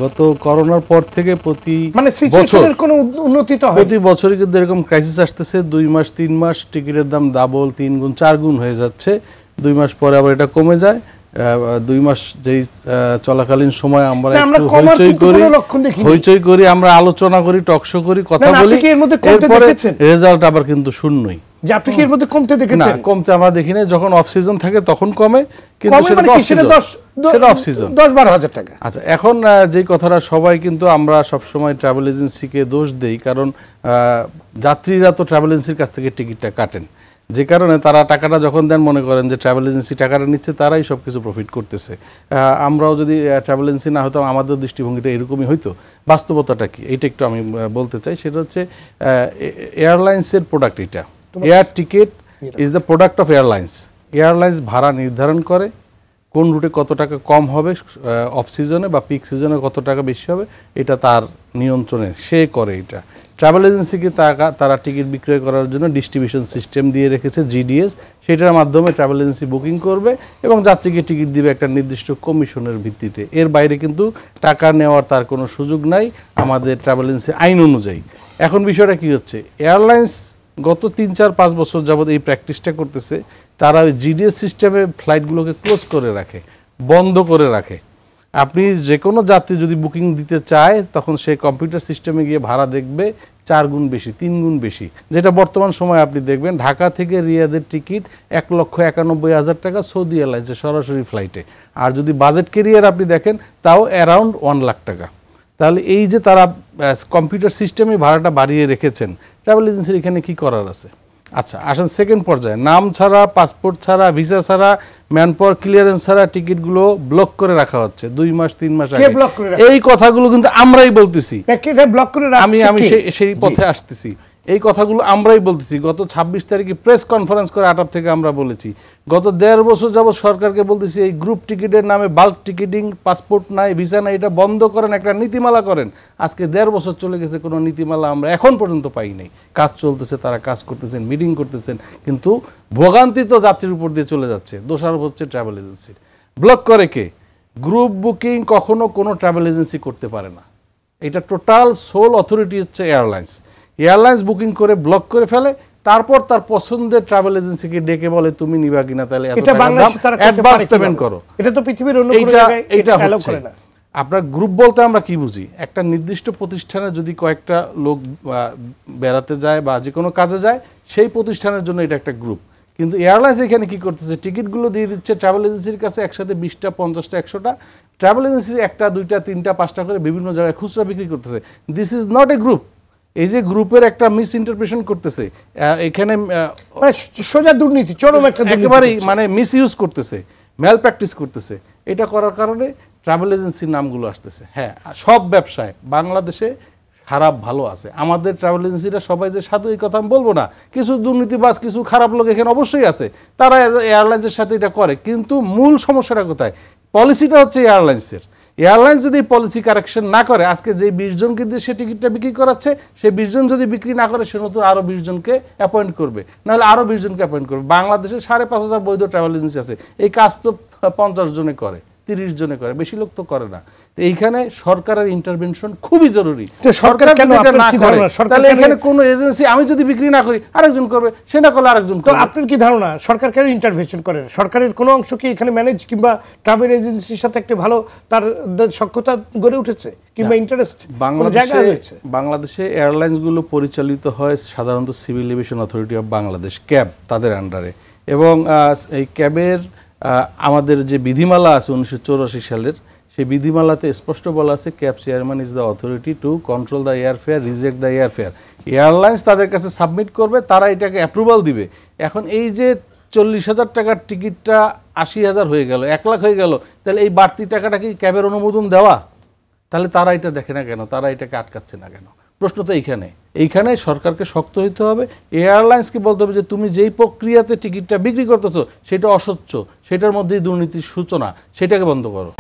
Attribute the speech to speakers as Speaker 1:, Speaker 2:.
Speaker 1: গত করোনার পর থেকে প্রতি
Speaker 2: মানে সিচুয়েশনের কোনো উন্নতি তো হয়
Speaker 1: প্রতি বছরই কিন্তু এরকম ক্রাইসিস আসতেছে 2 মাস 3 মাস টিকিটের দাম ডাবল 3 গুণ 4 গুণ হয়ে যাচ্ছে 2 মাস পরে আবার এটা কমে যায় 2 মাস যেই চলাকালীন সময় আমরা একটু হইচই করি আমরা আলোচনা করি টকশো করি কথা বলি এরপরে রেজাল্ট আবার কিন্তু শূন্যই
Speaker 2: যে আপনি কি এর মধ্যে কমতে দেখেছেন
Speaker 1: না কমতে আমরা দেখি না যখন অফ সিজন থাকে তখন কমে কিন্তু সেটা অফ সিজন
Speaker 2: 10-12 হাজার টাকা
Speaker 1: আচ্ছা এখন যে কথাটা সবাই কিন্তু আমরা সব সময় ট্রাভেল এজেন্সিকে দোষ দেই কারণ যাত্রীরা তো ট্রাভেল এজেন্সির কাছ থেকে টিকিটটা কাটেন যে কারণে তারা টাকাটা যখন দেন মনে করেন যে ট্রাভেল এজেন্সি টাকাটা নিচ্ছে তারাই সব কিছু প্রফিট করতেছে আমরাও যদি ট্রাভেল এজেন্সি না হতাম আমাদের দৃষ্টিভঙ্গিটা এরকমই হইতো বাস্তবতাটা কি এইটা একটু আমি বলতে চাই সেটা হচ্ছে এয়ারলাইন্সের প্রোডাক্ট এটা air ticket is the product of airlines ভাড়া নির্ধারণ করে কোন রুটে কত টাকা কম হবে অফ সিজনে বা পিক সিজনে কত টাকা বেশি হবে এটা তার নিয়ন্ত্রণে সে করে এটা ট্রাভেল এজেন্সিকে তারা টিকিট বিক্রয় করার জন্য ডিস্ট্রিবিউশন সিস্টেম দিয়ে রেখেছে জিডিএস সেটার মাধ্যমে ট্রাভেল এজেন্সি বুকিং করবে এবং যাত্রীকে টিকিট দিবে একটা নির্দিষ্ট কমিশনের ভিত্তিতে এর বাইরে কিন্তু টাকা নেওয়ার তার কোনো সুযোগ নাই আমাদের ট্রাভেল এজেন্সি আইন অনুযায়ী এখন বিষয়টা কি হচ্ছে এয়ারলাইন্স গত 3-4-5 বছর যাবত এই প্র্যাকটিসটা করতেছে তারা ওই জিডিএস সিস্টেমে ফ্লাইটগুলোকে ক্লোজ করে রাখে বন্ধ করে রাখে আপনি যে কোনো যাত্রী যদি বুকিং দিতে চায় তখন সে কম্পিউটার সিস্টেমে গিয়ে ভাড়া দেখবে 4 গুণ বেশি 3 গুণ বেশি যেটা বর্তমান সময় আপনি দেখবেন ঢাকা থেকে রিয়াদের টিকিট 1,91,000 টাকা সৌদি এয়ারলাইন্সের সরাসরি ফ্লাইটে আর যদি বাজেট ক্যারিয়ার আপনি দেখেন তাও অ্যারাউন্ড 1 লাখ টাকা তাহলে এই যে তারা কম্পিউটার সিস্টেমে ভাড়াটা বাড়িয়ে রেখেছেন ট্রাভেল এজেন্সির এখানে কি করার আছে আচ্ছা আসেন সেকেন্ড পর্যায়ে নাম ছাড়া পাসপোর্ট ছাড়া ভিসা ছাড়া ম্যানপাওয়ার ক্লিয়ারেন্স ছাড়া টিকিটগুলো ব্লক করে রাখা হচ্ছে 2 মাস 3 মাস আগে এই কথাগুলো কিন্তু আমরাই বলতেছি আমি সেই পথে আসতেছি এই কথাগুলো আমরাই বলতেছি গত 26 তারিখে প্রেস কনফারেন্স করে আটাপ থেকে আমরা বলেছি গত 1.5 বছর যাবত সরকারকে বলতেছি এই গ্রুপ টিকিটের নামে বাল্ক টিকিটিং পাসপোর্ট নাই ভিসা নাই এটা বন্ধ করেন একটা নীতিমালা করেন আজকে 1.5 বছর চলে গেছে কোনো নীতিমালা আমরা এখন পর্যন্ত পাই নাই কাজ চলতেছে তারা কাজ করতেছেন মিটিং করতেছেন কিন্তু ভোগান্তি তো যাত্রীর উপর দিয়ে চলে যাচ্ছে দোষারোপ হচ্ছে ট্রাভেল এজেন্সির ব্লক করে কে গ্রুপ বুকিং কখনো কোনো ট্রাভেল এজেন্সি করতে পারে না এটা টোটাল সোল অথরিটি হচ্ছে এয়ারলাইন্স বুকিং করে ব্লক করে ফেলে তারপর তার পছন্দের ট্রাভেল এজেন্সিকে ডেকে বলে তুমি নিবা কিনা তাহলে এত টাকা দাম অ্যাডভান্স পেমেন্ট করো
Speaker 2: এটা তো পৃথিবীর অন্য কোনো জায়গায় এটা অ্যালাউ করে না
Speaker 1: আপনার গ্রুপ বলতে আমরা কি বুঝি একটা নির্দিষ্ট প্রতিষ্ঠানে যদি কয়েকটা লোক বেড়াতে যায় বা যে কোনো কাজে যায় সেই প্রতিষ্ঠানের জন্য এটা একটা গ্রুপ কিন্তু এয়ারলাইন্স এখানে কি করতেছে টিকিটগুলো দিয়ে দিচ্ছে ট্রাভেল এজেন্সির কাছে একসাথে 20টা 50টা 100টা ট্রাভেল এজেন্সি 1টা 2টা 3টা 5টা করে বিভিন্ন জায়গায় খুচরা বিক্রি করতেছে this is not a group এই যে গ্রুপের একটা মিস ইন্টারপ্রিটেশন করতেছে এখানে
Speaker 2: সোজা দুর্নীতি চরম একটা
Speaker 1: একেবারেই মানে মিস ইউজ করতেছে ম্যাল প্র্যাকটিস করতেছে এটা করার কারণে ট্রাভেল এজেন্সির নামগুলো আসতেছে হ্যাঁ সব ব্যবসায় বাংলাদেশে খারাপ ভালো আছে আমাদের ট্রাভেল এজেন্সিরা সবাই যে সাধু এই কথা আমি বলবো না কিছু দুর্নীতিবাজ কিছু খারাপ লোক এখানে অবশ্যই আছে তারা এয়ারলাইন্সের সাথে এটা করে কিন্তু মূল সমস্যাটা কোথায় পলিসিটা হচ্ছে এয়ারলাইন্স যদি পলিসি কারেকশন না করে আজকে যে 20 জনকে দিয়ে সে টিকিটটা বিক্রি করাচ্ছে সেই 20 জন যদি বিক্রি না করে সে নতুন আরও 20 জনকে অ্যাপয়েন্ট করবে নাহলে আরও 20 জনকে অ্যাপয়েন্ট করবে বাংলাদেশে 5,500 বৈধ ট্রাভেল এজেন্সি আছে এই কাজ তো 50 জনে করে 30 জনে করে বেশি লোক তো করে না তো এইখানে সরকারের ইন্টারভেনশন খুবই জরুরি
Speaker 2: সরকার কেন
Speaker 1: না করে তাহলে এখানে কোনো এজেন্সি আমি যদি বিক্রি না করি আরেকজন করবে সে না করলে আরেকজন করবে
Speaker 2: তো আপনার কি ধারণা সরকার কেন ইন্টারভেনশন করে সরকারের কোনো অংশ কি এখানে ম্যানেজ কিংবা ট্রাভেল এজেন্সির সাথে একটা ভালো তার সক্ষমতা গড়ে উঠেছে কিংবা ইন্টারেস্ট
Speaker 1: বাংলাদেশে এয়ারলাইন্সগুলো পরিচালিত হয় সাধারণত civil aviation authority of Bangladesh cab তাদের আন্ডারে এবং এই ক্যাবের আমাদের যে বিধিমালা আছে 1984 সালের সেই বিধিমালাতে স্পষ্ট বলা আছে cab chairman is the authority to control the airfare reject the airfare airlines তাদের কাছে সাবমিট করবে তারা এটাকে অ্যাপ্রুভাল দিবে এখন এই যে 40,000 টাকার টিকিটটা 80,000 হয়ে গেল 1 লাখ হয়ে গেল তাহলে এই বাড়তি টাকাটা কি ক্যাবের অনুমোদন দেওয়া তাহলে তারা এটা দেখে না কেন তারা এটাকে আটকাচ্ছে না কেন প্রশ্ন তো এইখানে সরকারকে শক্ত হইতে হবে এয়ারলাইন্সকে বলতে হবে যে তুমি যেই প্রক্রিয়াতে টিকিটটা বিক্রি করতেছো সেটা অস্বচ্ছ সেটার মধ্যেই দুর্নীতির সূচনা সেটাকে বন্ধ করো